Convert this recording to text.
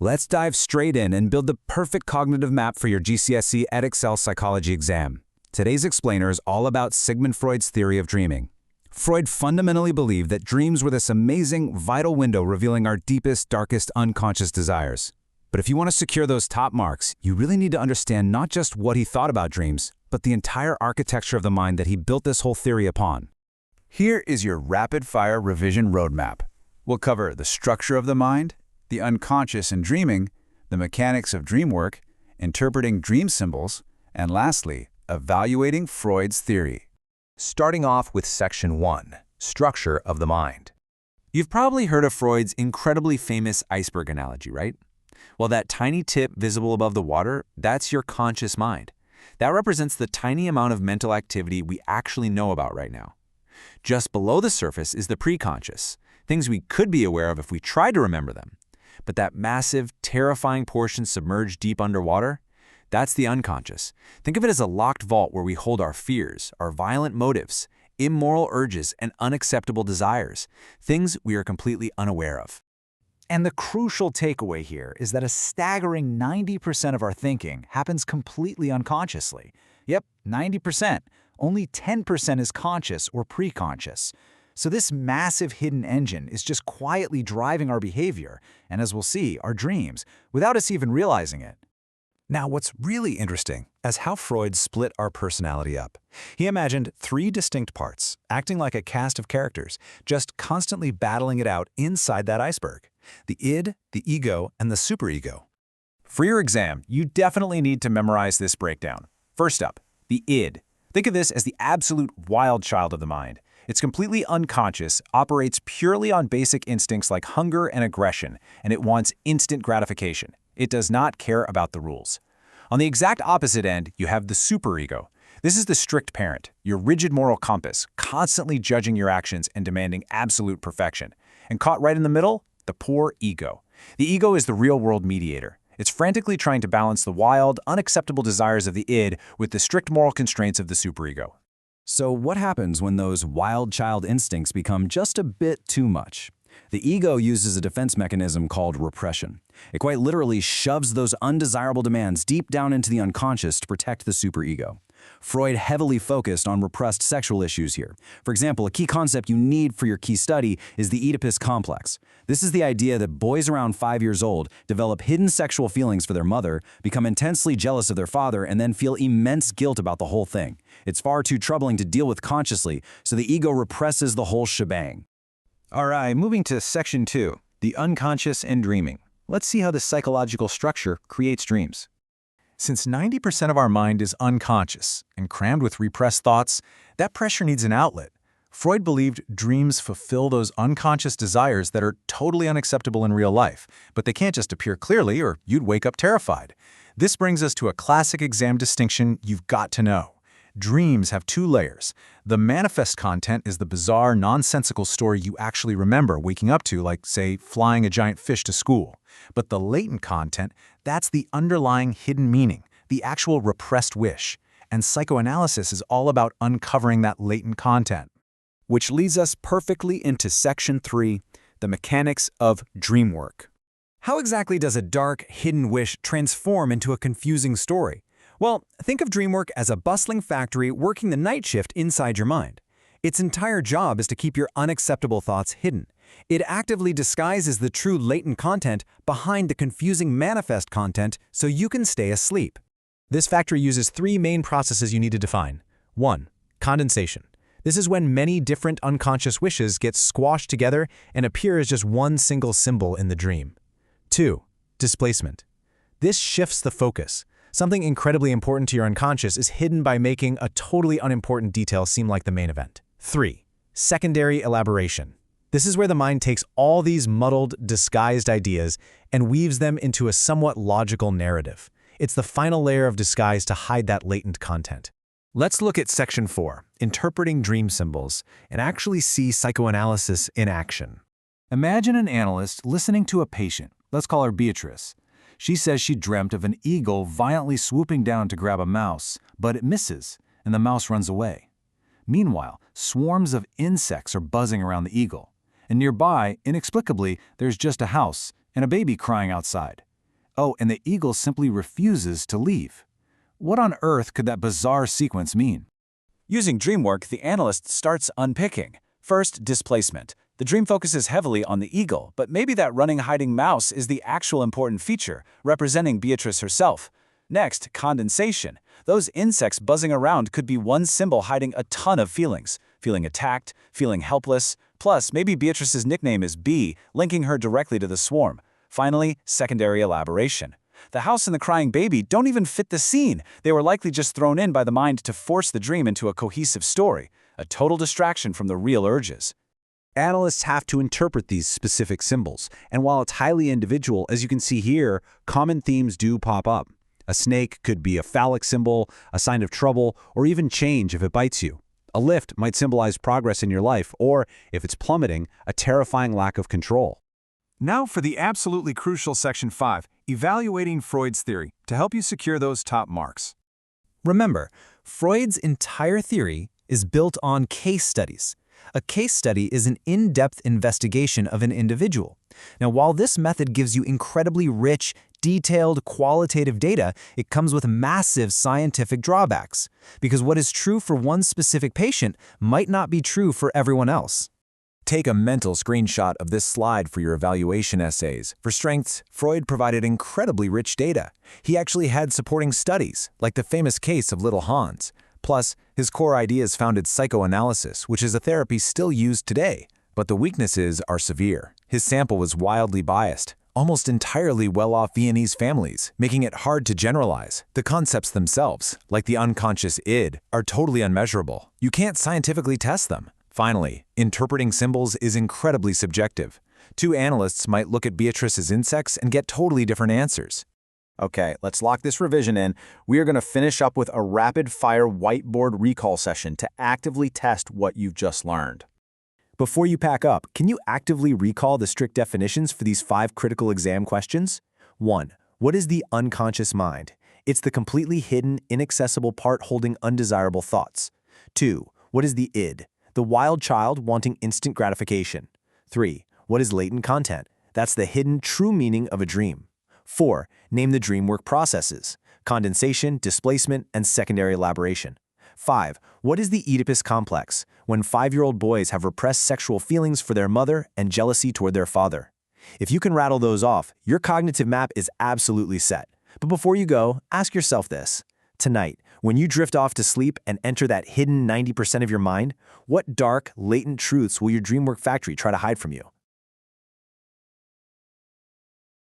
Let's dive straight in and build the perfect cognitive map for your GCSE Edexcel psychology exam. Today's explainer is all about Sigmund Freud's theory of dreaming. Freud fundamentally believed that dreams were this amazing, vital window revealing our deepest, darkest, unconscious desires. But if you want to secure those top marks, you really need to understand not just what he thought about dreams, but the entire architecture of the mind that he built this whole theory upon. Here is your rapid-fire revision roadmap. We'll cover the structure of the mind, the unconscious in dreaming, the mechanics of dream work, interpreting dream symbols, and lastly, evaluating Freud's theory. Starting off with Section 1, Structure of the Mind. You've probably heard of Freud's incredibly famous iceberg analogy, right? Well, that tiny tip visible above the water, that's your conscious mind. That represents the tiny amount of mental activity we actually know about right now. Just below the surface is the preconscious, things we could be aware of if we tried to remember them. But that massive, terrifying portion submerged deep underwater, that's the unconscious. Think of it as a locked vault where we hold our fears, our violent motives, immoral urges, and unacceptable desires, things we are completely unaware of. And the crucial takeaway here is that a staggering 90% of our thinking happens completely unconsciously. Yep, 90%. Only 10% is conscious or preconscious. So this massive hidden engine is just quietly driving our behavior, and as we'll see, our dreams, without us even realizing it. Now, what's really interesting is how Freud split our personality up. He imagined 3 distinct parts, acting like a cast of characters, just constantly battling it out inside that iceberg. The id, the ego, and the superego. For your exam, you definitely need to memorize this breakdown. First up, the id. Think of this as the absolute wild child of the mind. It's completely unconscious, operates purely on basic instincts like hunger and aggression, and it wants instant gratification. It does not care about the rules. On the exact opposite end, you have the superego. This is the strict parent, your rigid moral compass, constantly judging your actions and demanding absolute perfection. And caught right in the middle, the poor ego. The ego is the real-world mediator. It's frantically trying to balance the wild, unacceptable desires of the id with the strict moral constraints of the superego. So what happens when those wild child instincts become just a bit too much? The ego uses a defense mechanism called repression. It quite literally shoves those undesirable demands deep down into the unconscious to protect the superego. Freud heavily focused on repressed sexual issues here. For example, a key concept you need for your key study is the Oedipus complex. This is the idea that boys around 5 years old develop hidden sexual feelings for their mother, become intensely jealous of their father, and then feel immense guilt about the whole thing. It's far too troubling to deal with consciously, so the ego represses the whole shebang. All right, moving to Section 2, the unconscious and dreaming. Let's see how the psychological structure creates dreams. Since 90% of our mind is unconscious and crammed with repressed thoughts, that pressure needs an outlet. Freud believed dreams fulfill those unconscious desires that are totally unacceptable in real life, but they can't just appear clearly or you'd wake up terrified. This brings us to a classic exam distinction you've got to know. Dreams have 2 layers. The manifest content is the bizarre, nonsensical story you actually remember waking up to, like, say, flying a giant fish to school. But the latent content, that's the underlying hidden meaning, the actual repressed wish. And psychoanalysis is all about uncovering that latent content. Which leads us perfectly into Section 3, the mechanics of dream work. How exactly does a dark, hidden wish transform into a confusing story? Well, think of dream work as a bustling factory working the night shift inside your mind. Its entire job is to keep your unacceptable thoughts hidden. It actively disguises the true latent content behind the confusing manifest content so you can stay asleep. This factory uses 3 main processes you need to define. 1. Condensation. This is when many different unconscious wishes get squashed together and appear as just one single symbol in the dream. 2. Displacement. This shifts the focus. Something incredibly important to your unconscious is hidden by making a totally unimportant detail seem like the main event. 3. Secondary elaboration. This is where the mind takes all these muddled, disguised ideas and weaves them into a somewhat logical narrative. It's the final layer of disguise to hide that latent content. Let's look at Section 4, Interpreting Dream Symbols, and actually see psychoanalysis in action. Imagine an analyst listening to a patient. Let's call her Beatrice. She says she dreamt of an eagle violently swooping down to grab a mouse, but it misses, and the mouse runs away. Meanwhile, swarms of insects are buzzing around the eagle, and nearby, inexplicably, there's just a house and a baby crying outside. Oh, and the eagle simply refuses to leave. What on earth could that bizarre sequence mean? Using DreamWork, the analyst starts unpicking. First, displacement. The dream focuses heavily on the eagle, but maybe that running, hiding mouse is the actual important feature, representing Beatrice herself. Next, condensation. Those insects buzzing around could be one symbol hiding a ton of feelings. Feeling attacked, feeling helpless. Plus, maybe Beatrice's nickname is Bee, linking her directly to the swarm. Finally, secondary elaboration. The house and the crying baby don't even fit the scene. They were likely just thrown in by the mind to force the dream into a cohesive story, a total distraction from the real urges. Analysts have to interpret these specific symbols, and while it's highly individual, as you can see here, common themes do pop up. A snake could be a phallic symbol, a sign of trouble, or even change if it bites you. A lift might symbolize progress in your life, or, if it's plummeting, a terrifying lack of control. Now for the absolutely crucial Section 5, Evaluating Freud's Theory, to help you secure those top marks. Remember, Freud's entire theory is built on case studies. A case study is an in-depth investigation of an individual. Now, while this method gives you incredibly rich, detailed, qualitative data, it comes with massive scientific drawbacks, because what is true for one specific patient might not be true for everyone else. Take a mental screenshot of this slide for your evaluation essays. For strengths, Freud provided incredibly rich data. He actually had supporting studies, like the famous case of little Hans. Plus, his core ideas founded psychoanalysis, which is a therapy still used today. But the weaknesses are severe. His sample was wildly biased, almost entirely well-off Viennese families, making it hard to generalize. The concepts themselves, like the unconscious id, are totally unmeasurable. You can't scientifically test them. Finally, interpreting symbols is incredibly subjective. Two analysts might look at Beatrice's insects and get totally different answers. Okay, let's lock this revision in. We are going to finish up with a rapid-fire whiteboard recall session to actively test what you've just learned. Before you pack up, can you actively recall the strict definitions for these 5 critical exam questions? 1. What is the unconscious mind? It's the completely hidden, inaccessible part holding undesirable thoughts. 2. What is the id? The wild child wanting instant gratification. 3. What is latent content? That's the hidden true meaning of a dream. 4. Name the dream work processes: condensation, displacement, and secondary elaboration. 5. What is the Oedipus complex? When 5-year-old boys have repressed sexual feelings for their mother and jealousy toward their father. If you can rattle those off, your cognitive map is absolutely set. But before you go, ask yourself this. Tonight, when you drift off to sleep and enter that hidden 90% of your mind, what dark, latent truths will your dream work factory try to hide from you?